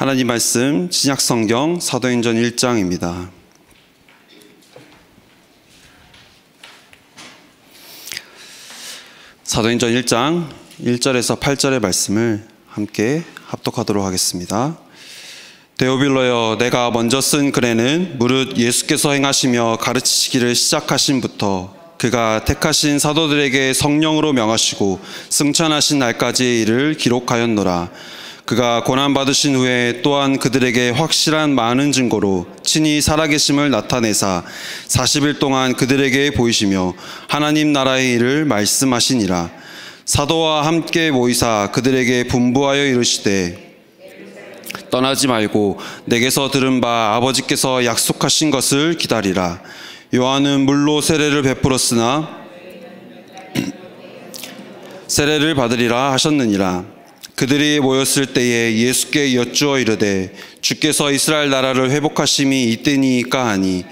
하나님 말씀 신약성경 사도행전 1장입니다. 사도행전 1장 1절에서 8절의 말씀을 함께 합독하도록 하겠습니다. 데오빌로여, 내가 먼저 쓴 글에는 무릇 예수께서 행하시며 가르치시기를 시작하신부터 그가 택하신 사도들에게 성령으로 명하시고 승천하신 날까지의 일을 기록하였노라. 그가 고난받으신 후에 또한 그들에게 확실한 많은 증거로 친히 살아계심을 나타내사 40일 동안 그들에게 보이시며 하나님 나라의 일을 말씀하시니라. 사도와 함께 모이사 그들에게 분부하여 이르시되 떠나지 말고 내게서 들은 바 아버지께서 약속하신 것을 기다리라. 요한은 물로 세례를 베풀었으나 세례를 받으리라 하셨느니라. 그들이 모였을 때에 예수께 여쭈어 이르되 주께서 이스라엘 나라를 회복하심이 이때니까 하니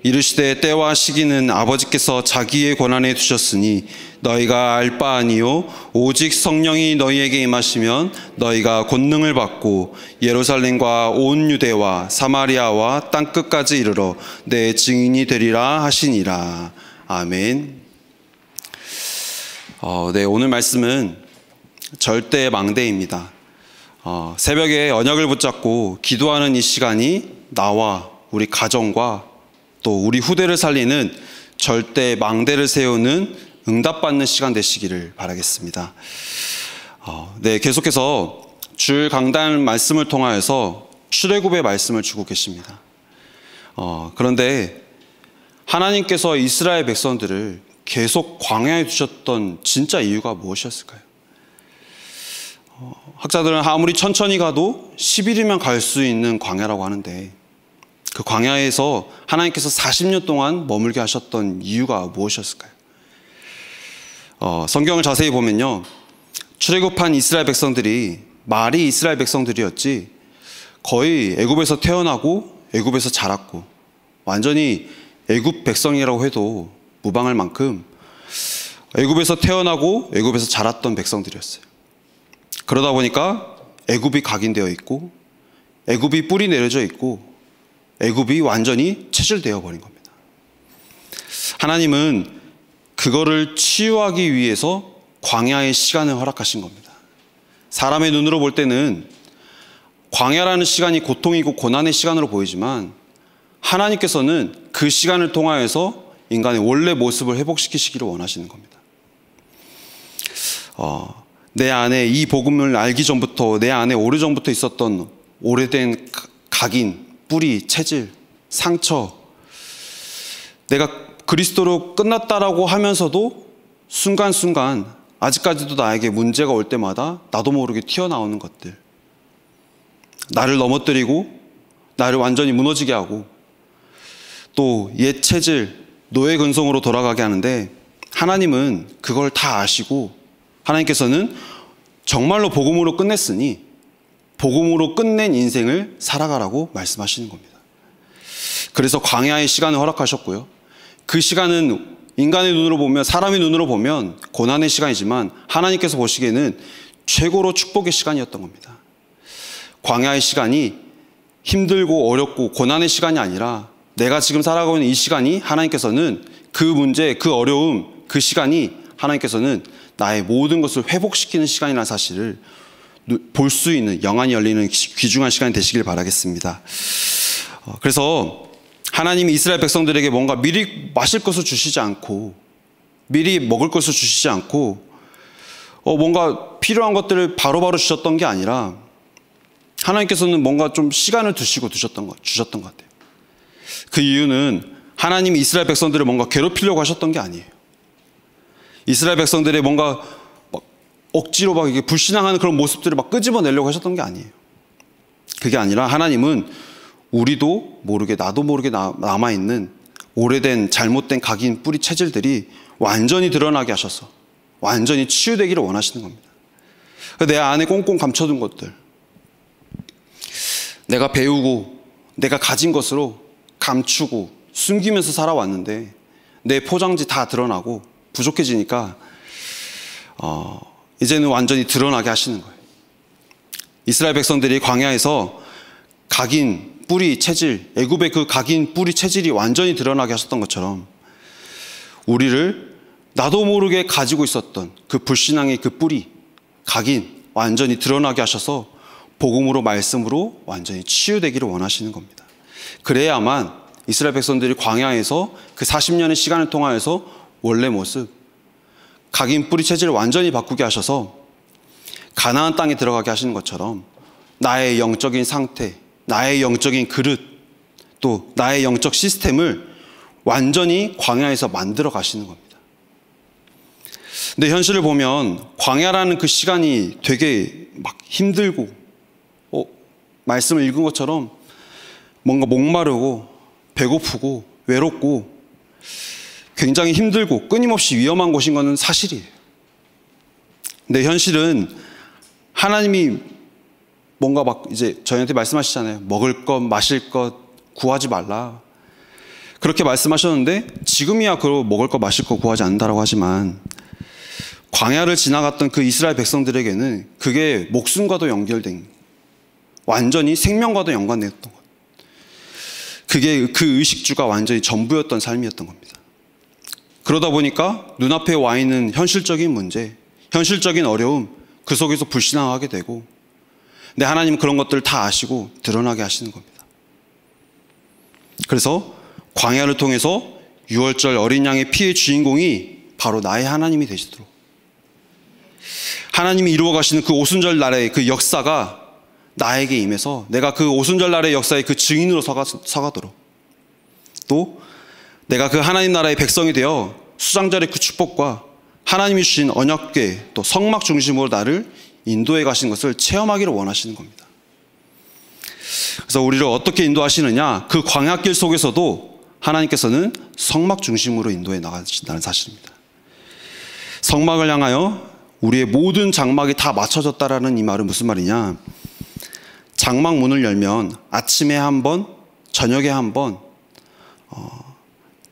이르시되 때와 시기는 아버지께서 자기의 권한에 두셨으니 너희가 알 바 아니요 오직 성령이 너희에게 임하시면 너희가 권능을 받고 예루살렘과 온 유대와 사마리아와 땅끝까지 이르러 내 증인이 되리라 하시니라. 아멘. 오늘 말씀은 절대 망대입니다. 새벽에 언약을 붙잡고 기도하는 이 시간이 나와 우리 가정과 또 우리 후대를 살리는 절대 망대를 세우는 응답받는 시간 되시기를 바라겠습니다. 계속해서 주일 강단 말씀을 통하여서 출애굽의 말씀을 주고 계십니다. 그런데 하나님께서 이스라엘 백성들을 계속 광야에 두셨던 진짜 이유가 무엇이었을까요? 학자들은 아무리 천천히 가도 10일이면 갈 수 있는 광야라고 하는데 그 광야에서 하나님께서 40년 동안 머물게 하셨던 이유가 무엇이었을까요? 성경을 자세히 보면요, 출애굽한 이스라엘 백성들이 말이 이스라엘 백성들이었지 거의 애굽에서 태어나고 애굽에서 자랐고 완전히 애굽 백성이라고 해도 무방할 만큼 애굽에서 태어나고 애굽에서 자랐던 백성들이었어요. 그러다 보니까 애굽이 각인되어 있고 애굽이 뿌리 내려져 있고 애굽이 완전히 체질되어 버린 겁니다. 하나님은 그거를 치유하기 위해서 광야의 시간을 허락하신 겁니다. 사람의 눈으로 볼 때는 광야라는 시간이 고통이고 고난의 시간으로 보이지만 하나님께서는 그 시간을 통하여서 인간의 원래 모습을 회복시키시기를 원하시는 겁니다. 내 안에 이 복음을 알기 전부터 내 안에 오래전부터 있었던 오래된 각인, 뿌리, 체질, 상처, 내가 그리스도로 끝났다라고 하면서도 순간순간 아직까지도 나에게 문제가 올 때마다 나도 모르게 튀어나오는 것들, 나를 넘어뜨리고 나를 완전히 무너지게 하고 또 옛 체질, 노예 근성으로 돌아가게 하는데 하나님은 그걸 다 아시고 하나님께서는 정말로 복음으로 끝냈으니 복음으로 끝낸 인생을 살아가라고 말씀하시는 겁니다. 그래서 광야의 시간을 허락하셨고요. 그 시간은 인간의 눈으로 보면, 사람의 눈으로 보면 고난의 시간이지만 하나님께서 보시기에는 최고로 축복의 시간이었던 겁니다. 광야의 시간이 힘들고 어렵고 고난의 시간이 아니라 내가 지금 살아가고 있는 이 시간이 하나님께서는 그 문제, 그 어려움, 그 시간이 하나님께서는 나의 모든 것을 회복시키는 시간이라는 사실을 볼 수 있는 영안이 열리는 귀중한 시간이 되시길 바라겠습니다. 그래서 하나님이 이스라엘 백성들에게 뭔가 미리 마실 것을 주시지 않고 미리 먹을 것을 주시지 않고 뭔가 필요한 것들을 바로바로 주셨던 게 아니라 하나님께서는 뭔가 좀 시간을 주셨던 것 같아요. 그 이유는 하나님이 이스라엘 백성들을 뭔가 괴롭히려고 하셨던 게 아니에요. 이스라엘 백성들의 뭔가 막 억지로 막 이게 불신앙하는 그런 모습들을 막 끄집어내려고 하셨던 게 아니에요. 그게 아니라 하나님은 우리도 모르게 나도 모르게 남아있는 오래된 잘못된 각인 뿌리 체질들이 완전히 드러나게 하셔서 완전히 치유되기를 원하시는 겁니다. 내 안에 꽁꽁 감춰둔 것들, 내가 배우고 내가 가진 것으로 감추고 숨기면서 살아왔는데 내 포장지 다 드러나고 부족해지니까 이제는 완전히 드러나게 하시는 거예요. 이스라엘 백성들이 광야에서 각인, 뿌리, 체질, 애굽의 그 각인, 뿌리, 체질이 완전히 드러나게 하셨던 것처럼 우리를 나도 모르게 가지고 있었던 그 불신앙의 그 뿌리, 각인 완전히 드러나게 하셔서 복음으로 말씀으로 완전히 치유되기를 원하시는 겁니다. 그래야만 이스라엘 백성들이 광야에서 그 40년의 시간을 통하여서 원래 모습, 각인, 뿌리, 체질을 완전히 바꾸게 하셔서 가나안 땅에 들어가게 하시는 것처럼 나의 영적인 상태, 나의 영적인 그릇, 또 나의 영적 시스템을 완전히 광야에서 만들어 가시는 겁니다. 근데 현실을 보면 광야라는 그 시간이 되게 막 힘들고 말씀을 읽은 것처럼 뭔가 목마르고 배고프고 외롭고 굉장히 힘들고 끊임없이 위험한 곳인 것은 사실이에요. 근데 현실은 하나님이 뭔가 막 이제 저희한테 말씀하시잖아요. 먹을 것, 마실 것 구하지 말라. 그렇게 말씀하셨는데 지금이야 그 먹을 것, 마실 것 구하지 않는다라고 하지만 광야를 지나갔던 그 이스라엘 백성들에게는 그게 목숨과도 연결된, 완전히 생명과도 연관되었던 것. 그게 그 의식주가 완전히 전부였던 삶이었던 겁니다. 그러다 보니까 눈앞에 와 있는 현실적인 문제, 현실적인 어려움, 그 속에서 불신앙하게 되고, 근데 하나님은 그런 것들을 다 아시고 드러나게 하시는 겁니다. 그래서 광야를 통해서 유월절 어린 양의 피의 주인공이 바로 나의 하나님이 되시도록, 하나님이 이루어 가시는 그 오순절 날의 그 역사가 나에게 임해서 내가 그 오순절 날의 역사의 그 증인으로 서가도록, 또 내가 그 하나님 나라의 백성이 되어 수장절의 그 축복과 하나님이 주신 언약궤, 또 성막 중심으로 나를 인도해 가신 것을 체험하기를 원하시는 겁니다. 그래서 우리를 어떻게 인도하시느냐, 그 광야길 속에서도 하나님께서는 성막 중심으로 인도해 나가신다는 사실입니다. 성막을 향하여 우리의 모든 장막이 다 맞춰졌다라는 이 말은 무슨 말이냐, 장막 문을 열면 아침에 한 번, 저녁에 한 번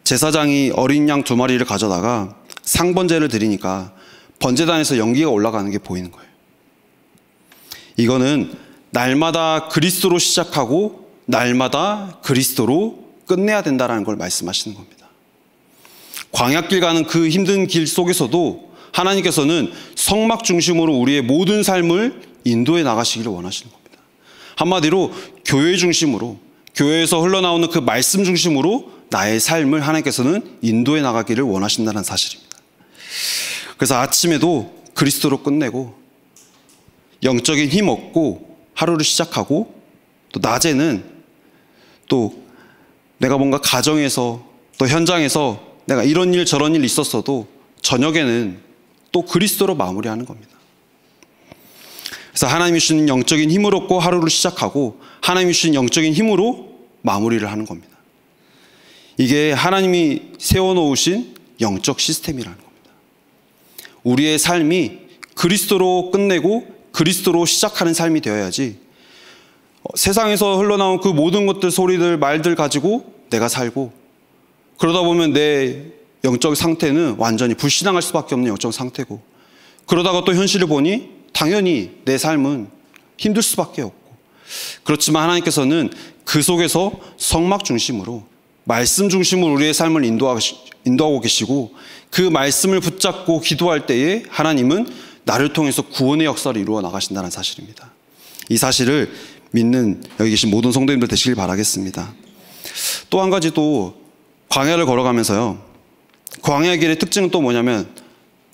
제사장이 어린 양 2마리를 가져다가 상번제를 드리니까 번제단에서 연기가 올라가는 게 보이는 거예요. 이거는 날마다 그리스도로 시작하고 날마다 그리스도로 끝내야 된다는 걸 말씀하시는 겁니다. 광야길 가는 그 힘든 길 속에서도 하나님께서는 성막 중심으로 우리의 모든 삶을 인도해 나가시기를 원하시는 겁니다. 한마디로 교회 중심으로, 교회에서 흘러나오는 그 말씀 중심으로 나의 삶을 하나님께서는 인도해 나가기를 원하신다는 사실입니다. 그래서 아침에도 그리스도로 끝내고 영적인 힘 얻고 하루를 시작하고, 또 낮에는 또 내가 뭔가 가정에서 또 현장에서 내가 이런 일 저런 일 있었어도 저녁에는 또 그리스도로 마무리하는 겁니다. 그래서 하나님이 주신 영적인 힘을 얻고 하루를 시작하고 하나님이 주신 영적인 힘으로 마무리를 하는 겁니다. 이게 하나님이 세워놓으신 영적 시스템이라는 겁니다. 우리의 삶이 그리스도로 끝내고 그리스도로 시작하는 삶이 되어야지 세상에서 흘러나온 그 모든 것들, 소리들, 말들 가지고 내가 살고, 그러다 보면 내 영적 상태는 완전히 불신앙할 수밖에 없는 영적 상태고, 그러다가 또 현실을 보니 당연히 내 삶은 힘들 수밖에 없고, 그렇지만 하나님께서는 그 속에서 성막 중심으로, 말씀 중심으로 우리의 삶을 인도하고 계시고, 그 말씀을 붙잡고 기도할 때에 하나님은 나를 통해서 구원의 역사를 이루어 나가신다는 사실입니다. 이 사실을 믿는 여기 계신 모든 성도님들 되시길 바라겠습니다. 또 한 가지, 또 광야를 걸어가면서요, 광야의 길의 특징은 또 뭐냐면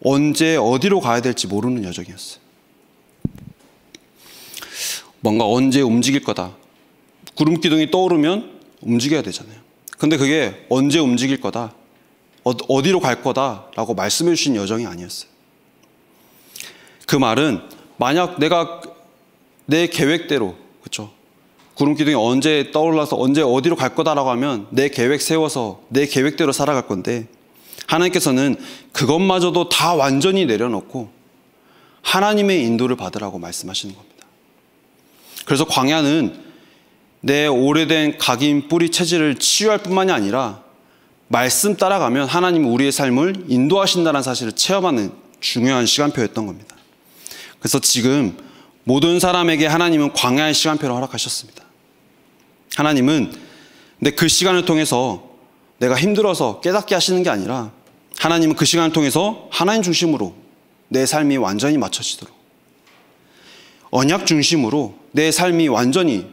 언제 어디로 가야 될지 모르는 여정이었어요. 뭔가 언제 움직일 거다, 구름 기둥이 떠오르면 움직여야 되잖아요. 근데 그게 언제 움직일 거다, 어디로 갈 거다라고 말씀해 주신 여정이 아니었어요. 그 말은 만약 내가 내 계획대로, 그렇죠, 구름 기둥이 언제 떠올라서 언제 어디로 갈 거다라고 하면 내 계획 세워서 내 계획대로 살아갈 건데, 하나님께서는 그것마저도 다 완전히 내려놓고 하나님의 인도를 받으라고 말씀하시는 겁니다. 그래서 광야는 내 오래된 각인, 뿌리, 체질을 치유할 뿐만이 아니라 말씀 따라가면 하나님은 우리의 삶을 인도하신다는 사실을 체험하는 중요한 시간표였던 겁니다. 그래서 지금 모든 사람에게 하나님은 광야의 시간표를 허락하셨습니다. 하나님은 근데 그 시간을 통해서 내가 힘들어서 깨닫게 하시는 게 아니라 하나님은 그 시간을 통해서 하나님 중심으로 내 삶이 완전히 맞춰지도록, 언약 중심으로 내 삶이 완전히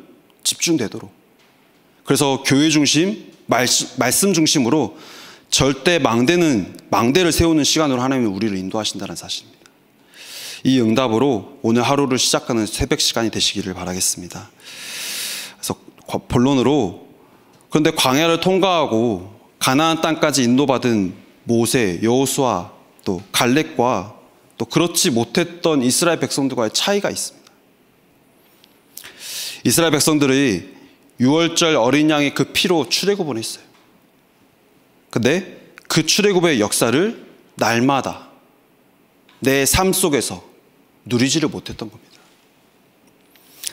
집중되도록, 그래서 교회 중심, 말씀 중심으로 절대 망대를 세우는 시간으로 하나님이 우리를 인도하신다는 사실입니다. 이 응답으로 오늘 하루를 시작하는 새벽 시간이 되시기를 바라겠습니다. 그래서 본론으로, 그런데 광야를 통과하고 가나안 땅까지 인도받은 모세, 여호수아, 또 갈렙과 또 그렇지 못했던 이스라엘 백성들과의 차이가 있습니다. 이스라엘 백성들이 6월절 어린 양의 그 피로 출애굽을 했어요. 근데 그 출애굽의 역사를 날마다 내 삶 속에서 누리지를 못했던 겁니다.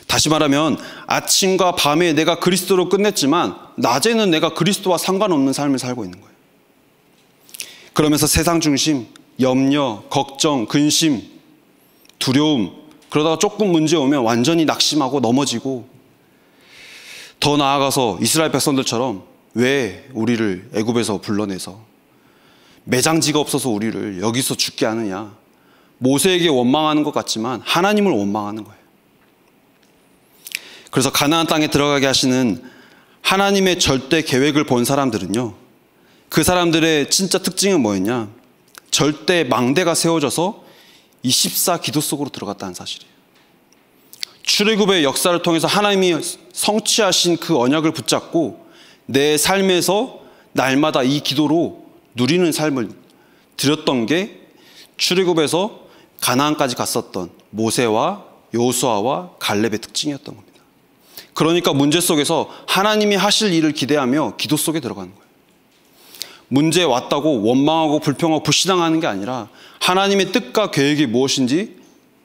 다시 말하면 아침과 밤에 내가 그리스도로 끝냈지만 낮에는 내가 그리스도와 상관없는 삶을 살고 있는 거예요. 그러면서 세상 중심, 염려, 걱정, 근심, 두려움, 그러다가 조금 문제 오면 완전히 낙심하고 넘어지고, 더 나아가서 이스라엘 백성들처럼 왜 우리를 애굽에서 불러내서 매장지가 없어서 우리를 여기서 죽게 하느냐, 모세에게 원망하는 것 같지만 하나님을 원망하는 거예요. 그래서 가나안 땅에 들어가게 하시는 하나님의 절대 계획을 본 사람들은요, 그 사람들의 진짜 특징은 뭐였냐, 절대 망대가 세워져서 24 기도 속으로 들어갔다는 사실이에요. 출애굽의 역사를 통해서 하나님이 성취하신 그 언약을 붙잡고 내 삶에서 날마다 이 기도로 누리는 삶을 드렸던 게 출애굽에서 가나안까지 갔었던 모세와 여호수아와 갈렙의 특징이었던 겁니다. 그러니까 문제 속에서 하나님이 하실 일을 기대하며 기도 속에 들어가는 거예요. 문제 왔다고 원망하고 불평하고 불신앙하는 게 아니라 하나님의 뜻과 계획이 무엇인지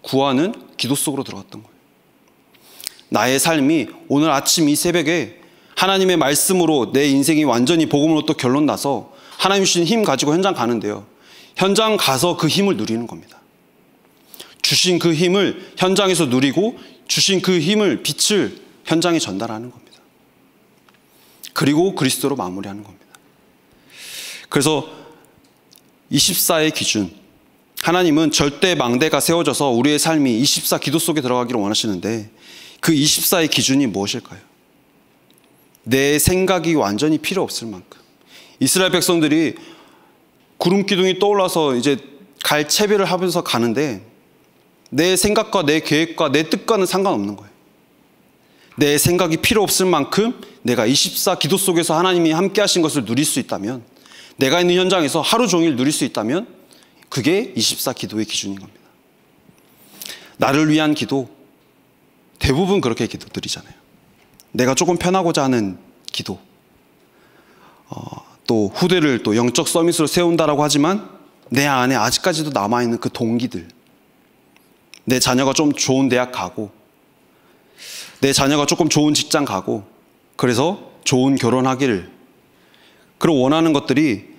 구하는 기도 속으로 들어갔던 거예요. 나의 삶이 오늘 아침 이 새벽에 하나님의 말씀으로 내 인생이 완전히 복음으로 또 결론 나서 하나님 주신 힘 가지고 현장 가는데요, 현장 가서 그 힘을 누리는 겁니다. 주신 그 힘을 현장에서 누리고 주신 그 힘을, 빛을 현장에 전달하는 겁니다. 그리고 그리스도로 마무리하는 겁니다. 그래서 24의 기준, 하나님은 절대 망대가 세워져서 우리의 삶이 24 기도 속에 들어가기를 원하시는데 그 24의 기준이 무엇일까요? 내 생각이 완전히 필요 없을 만큼, 이스라엘 백성들이 구름 기둥이 떠올라서 이제 갈 채비를 하면서 가는데 내 생각과 내 계획과 내 뜻과는 상관없는 거예요. 내 생각이 필요 없을 만큼 내가 24 기도 속에서 하나님이 함께 하신 것을 누릴 수 있다면, 내가 있는 현장에서 하루 종일 누릴 수 있다면 그게 24 기도의 기준인 겁니다. 나를 위한 기도, 대부분 그렇게 기도드리잖아요. 내가 조금 편하고자 하는 기도, 또 후대를 또 영적 서밋으로 세운다라고 하지만 내 안에 아직까지도 남아있는 그 동기들, 내 자녀가 좀 좋은 대학 가고, 내 자녀가 조금 좋은 직장 가고, 그래서 좋은 결혼하기를, 그런 원하는 것들이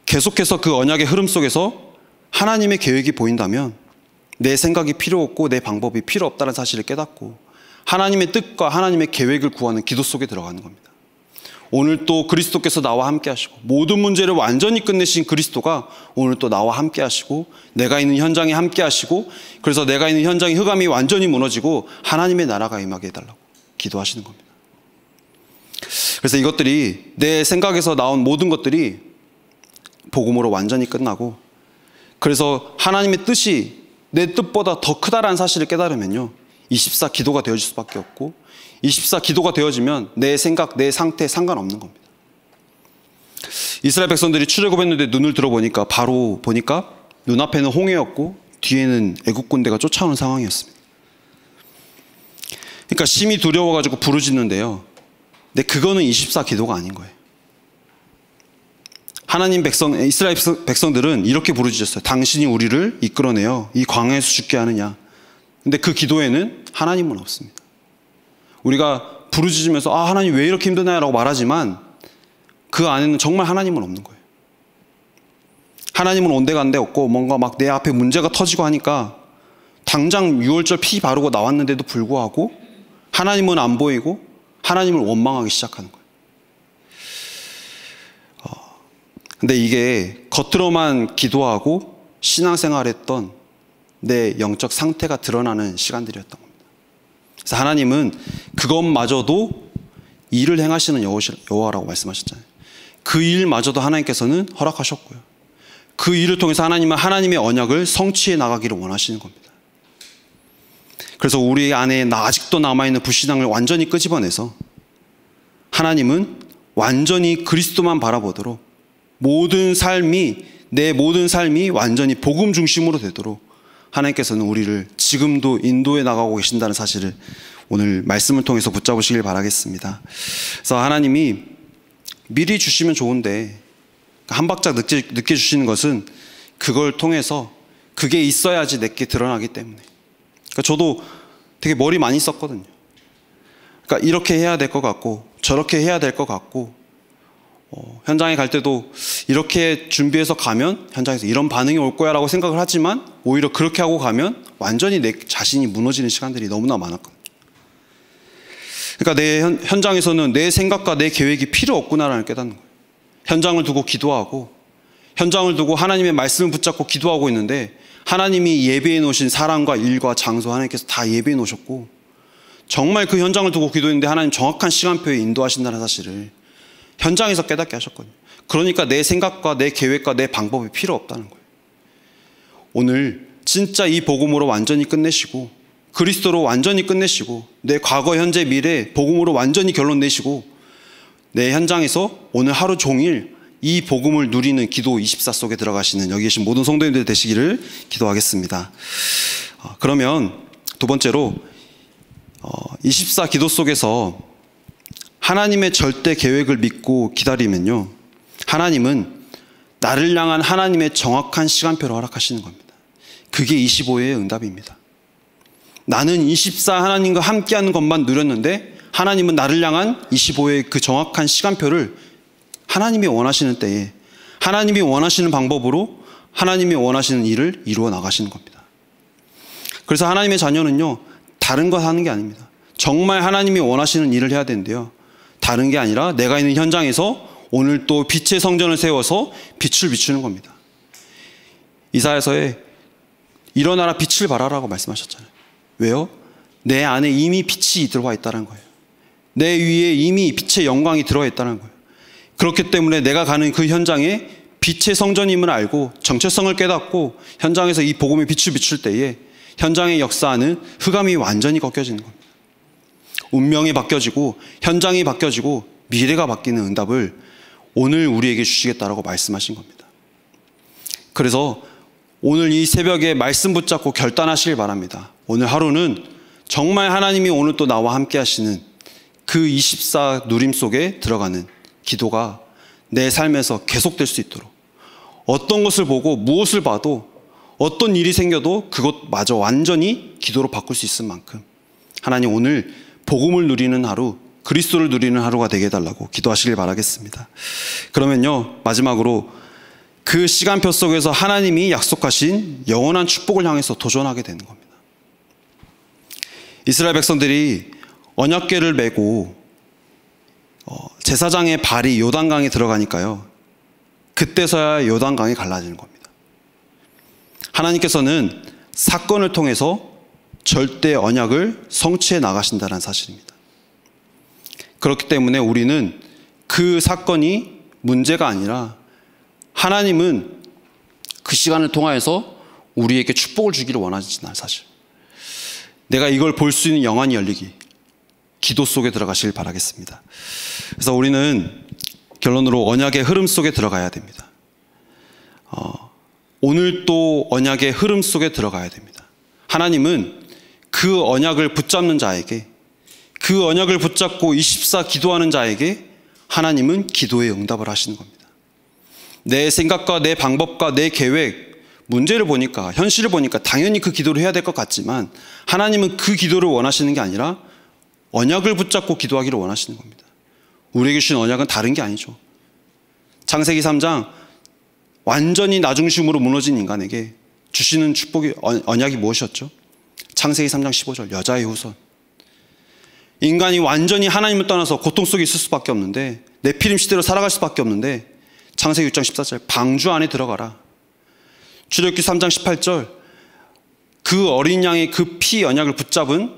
계속해서 그 언약의 흐름 속에서 하나님의 계획이 보인다면 내 생각이 필요 없고 내 방법이 필요 없다는 사실을 깨닫고 하나님의 뜻과 하나님의 계획을 구하는 기도 속에 들어가는 겁니다. 오늘 또 그리스도께서 나와 함께 하시고 모든 문제를 완전히 끝내신 그리스도가 오늘 또 나와 함께 하시고 내가 있는 현장에 함께 하시고, 그래서 내가 있는 현장의 흑암이 완전히 무너지고 하나님의 나라가 임하게 해달라고 기도하시는 겁니다. 그래서 이것들이, 내 생각에서 나온 모든 것들이 복음으로 완전히 끝나고, 그래서 하나님의 뜻이 내 뜻보다 더 크다라는 사실을 깨달으면요, 24 기도가 되어질 수밖에 없고, 24 기도가 되어지면 내 생각, 내 상태에 상관없는 겁니다. 이스라엘 백성들이 출애굽했는데 눈을 들어보니까, 바로 보니까 눈앞에는 홍해였고 뒤에는 애국 군대가 쫓아오는 상황이었습니다. 그러니까 심히 두려워가지고 부르짖는데요, 근데 그거는 24 기도가 아닌 거예요. 하나님 백성, 이스라엘 백성들은 이렇게 부르짖었어요. 당신이 우리를 이끌어내어 이 광야에서 죽게 하느냐. 근데 그 기도에는 하나님은 없습니다. 우리가 부르짖으면서 하나님 왜 이렇게 힘드나요? 라고 말하지만 그 안에는 정말 하나님은 없는 거예요. 하나님은 온데간데 없고 뭔가 막 내 앞에 문제가 터지고 하니까 당장 6월절 피 바르고 나왔는데도 불구하고 하나님은 안 보이고 하나님을 원망하기 시작하는 거예요. 근데 이게 겉으로만 기도하고 신앙생활했던 내 영적 상태가 드러나는 시간들이었던 겁니다. 그래서 하나님은 그것마저도 일을 행하시는 여호와라고 말씀하셨잖아요. 그 일마저도 하나님께서는 허락하셨고요. 그 일을 통해서 하나님은 하나님의 언약을 성취해 나가기를 원하시는 겁니다. 그래서 우리 안에 아직도 남아있는 불신앙을 완전히 끄집어내서 하나님은 완전히 그리스도만 바라보도록 내 모든 삶이 완전히 복음 중심으로 되도록 하나님께서는 우리를 지금도 인도해 나가고 계신다는 사실을 오늘 말씀을 통해서 붙잡으시길 바라겠습니다. 그래서 하나님이 미리 주시면 좋은데 한 발짝 늦게 주시는 것은 그걸 통해서 그게 있어야지 내게 드러나기 때문에. 그러니까 저도 되게 머리 많이 썼거든요. 그러니까 이렇게 해야 될 것 같고 저렇게 해야 될 것 같고 현장에 갈 때도 이렇게 준비해서 가면 현장에서 이런 반응이 올 거야 라고 생각을 하지만 오히려 그렇게 하고 가면 완전히 내 자신이 무너지는 시간들이 너무나 많았거든요. 그러니까 내 현장에서는 내 생각과 내 계획이 필요 없구나라는 깨닫는 거예요. 현장을 두고 기도하고 현장을 두고 하나님의 말씀을 붙잡고 기도하고 있는데 하나님이 예비해 놓으신 사람과 일과 장소 하나님께서 다 예비해 놓으셨고 정말 그 현장을 두고 기도했는데 하나님 정확한 시간표에 인도하신다는 사실을 현장에서 깨닫게 하셨거든요. 그러니까 내 생각과 내 계획과 내 방법이 필요 없다는 거예요. 오늘 진짜 이 복음으로 완전히 끝내시고 그리스도로 완전히 끝내시고 내 과거 현재 미래 복음으로 완전히 결론 내시고 내 현장에서 오늘 하루 종일 이 복음을 누리는 기도 24 속에 들어가시는 여기 계신 모든 성도님들 되시기를 기도하겠습니다. 그러면 두 번째로 24 기도 속에서 하나님의 절대 계획을 믿고 기다리면요, 하나님은 나를 향한 하나님의 정확한 시간표를 허락하시는 겁니다. 그게 25회의 응답입니다. 나는 24 하나님과 함께하는 것만 누렸는데 하나님은 나를 향한 25회의 그 정확한 시간표를 하나님이 원하시는 때에 하나님이 원하시는 방법으로 하나님이 원하시는 일을 이루어 나가시는 겁니다. 그래서 하나님의 자녀는요, 다른 거 하는 게 아닙니다. 정말 하나님이 원하시는 일을 해야 되는데요, 다른 게 아니라 내가 있는 현장에서 오늘 또 빛의 성전을 세워서 빛을 비추는 겁니다. 이사야서에 일어나라 빛을 발하라고 말씀하셨잖아요. 왜요? 내 안에 이미 빛이 들어와 있다는 거예요. 내 위에 이미 빛의 영광이 들어와 있다는 거예요. 그렇기 때문에 내가 가는 그 현장에 빛의 성전임을 알고 정체성을 깨닫고 현장에서 이 복음의 빛을 비출 때에 현장의 역사하는 흑암이 완전히 꺾여지는 겁니다. 운명이 바뀌어지고 현장이 바뀌어지고 미래가 바뀌는 응답을 오늘 우리에게 주시겠다라고 말씀하신 겁니다. 그래서 오늘 이 새벽에 말씀 붙잡고 결단하시길 바랍니다. 오늘 하루는 정말 하나님이 오늘 또 나와 함께 하시는 그 24 누림 속에 들어가는 기도가 내 삶에서 계속될 수 있도록, 어떤 것을 보고 무엇을 봐도 어떤 일이 생겨도 그것마저 완전히 기도로 바꿀 수 있을 만큼 하나님 오늘 복음을 누리는 하루, 그리스도를 누리는 하루가 되게 해달라고 기도하시길 바라겠습니다. 그러면요, 마지막으로 그 시간표 속에서 하나님이 약속하신 영원한 축복을 향해서 도전하게 되는 겁니다. 이스라엘 백성들이 언약궤를 메고 제사장의 발이 요단강에 들어가니까요, 그때서야 요단강이 갈라지는 겁니다. 하나님께서는 사건을 통해서 절대 언약을 성취해 나가신다는 사실입니다. 그렇기 때문에 우리는 그 사건이 문제가 아니라 하나님은 그 시간을 통하여서 우리에게 축복을 주기를 원하시는 사실, 내가 이걸 볼 수 있는 영안이 열리기, 기도 속에 들어가시길 바라겠습니다. 그래서 우리는 결론으로 언약의 흐름 속에 들어가야 됩니다. 오늘 또 언약의 흐름 속에 들어가야 됩니다. 하나님은 그 언약을 붙잡는 자에게, 그 언약을 붙잡고 24 기도하는 자에게 하나님은 기도에 응답을 하시는 겁니다. 내 생각과 내 방법과 내 계획, 문제를 보니까, 현실을 보니까 당연히 그 기도를 해야 될 것 같지만 하나님은 그 기도를 원하시는 게 아니라 언약을 붙잡고 기도하기를 원하시는 겁니다. 우리에게 주신 언약은 다른 게 아니죠. 창세기 3장 완전히 나 중심으로 무너진 인간에게 주시는 축복이, 언약이 무엇이었죠? 창세기 3장 15절, 여자의 후손. 인간이 완전히 하나님을 떠나서 고통 속에 있을 수밖에 없는데, 네피림 시대로 살아갈 수밖에 없는데, 창세기 6장 14절 방주 안에 들어가라. 출애굽기 3장 18절 그 어린 양의 그 피 언약을 붙잡은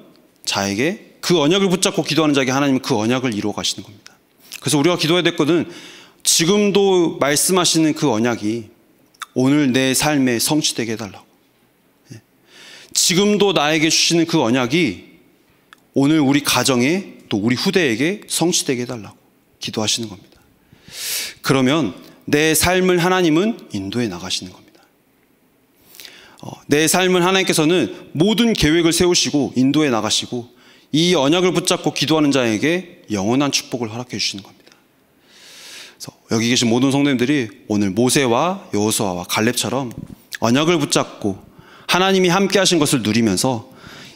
자에게, 그 언약을 붙잡고 기도하는 자에게 하나님은 그 언약을 이루어 가시는 겁니다. 그래서 우리가 기도해야 됐거든. 지금도 말씀하시는 그 언약이 오늘 내 삶에 성취되게 해달라고. 지금도 나에게 주시는 그 언약이 오늘 우리 가정에 또 우리 후대에게 성취되게 해달라고 기도하시는 겁니다. 그러면 내 삶을 하나님은 인도해 나가시는 겁니다. 내 삶을 하나님께서는 모든 계획을 세우시고 인도해 나가시고 이 언약을 붙잡고 기도하는 자에게 영원한 축복을 허락해 주시는 겁니다. 그래서 여기 계신 모든 성도님들이 오늘 모세와 여호수아와 갈렙처럼 언약을 붙잡고 하나님이 함께 하신 것을 누리면서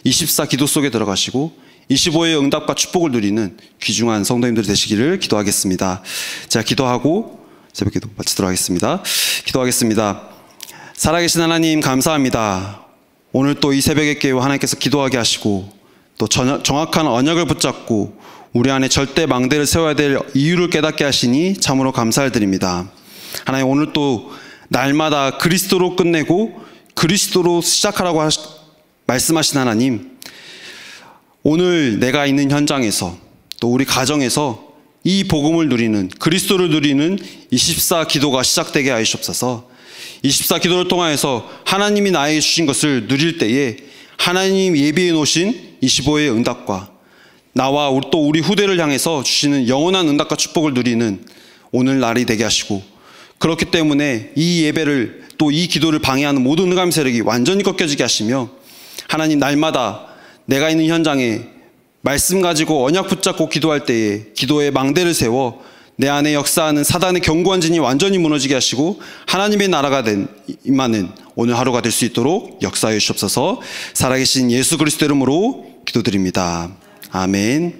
24 기도 속에 들어가시고 25의 응답과 축복을 누리는 귀중한 성도님들 되시기를 기도하겠습니다. 제가 기도하고 새벽 기도 마치도록 하겠습니다. 기도하겠습니다. 살아계신 하나님 감사합니다. 오늘 또 이 새벽의 기회에 하나님께서 기도하게 하시고 또 정확한 언약을 붙잡고 우리 안에 절대 망대를 세워야 될 이유를 깨닫게 하시니 참으로 감사를 드립니다. 하나님, 오늘 또 날마다 그리스도로 끝내고 그리스도로 시작하라고 말씀하신 하나님, 오늘 내가 있는 현장에서 또 우리 가정에서 이 복음을 누리는, 그리스도를 누리는 24 기도가 시작되게 하시옵소서. 24 기도를 통하여서 하나님이 나에게 주신 것을 누릴 때에 하나님 예비해 놓으신 25의 응답과 나와 또 우리 후대를 향해서 주시는 영원한 응답과 축복을 누리는 오늘 날이 되게 하시고, 그렇기 때문에 이 예배를 또 이 기도를 방해하는 모든 흑암 세력이 완전히 꺾여지게 하시며, 하나님 날마다 내가 있는 현장에 말씀 가지고 언약 붙잡고 기도할 때에 기도의 망대를 세워 내 안에 역사하는 사단의 견고한 진이 완전히 무너지게 하시고 하나님의 나라가 된 임하는 오늘 하루가 될 수 있도록 역사해 주시옵소서. 살아계신 예수 그리스도 이름으로 기도드립니다. 아멘.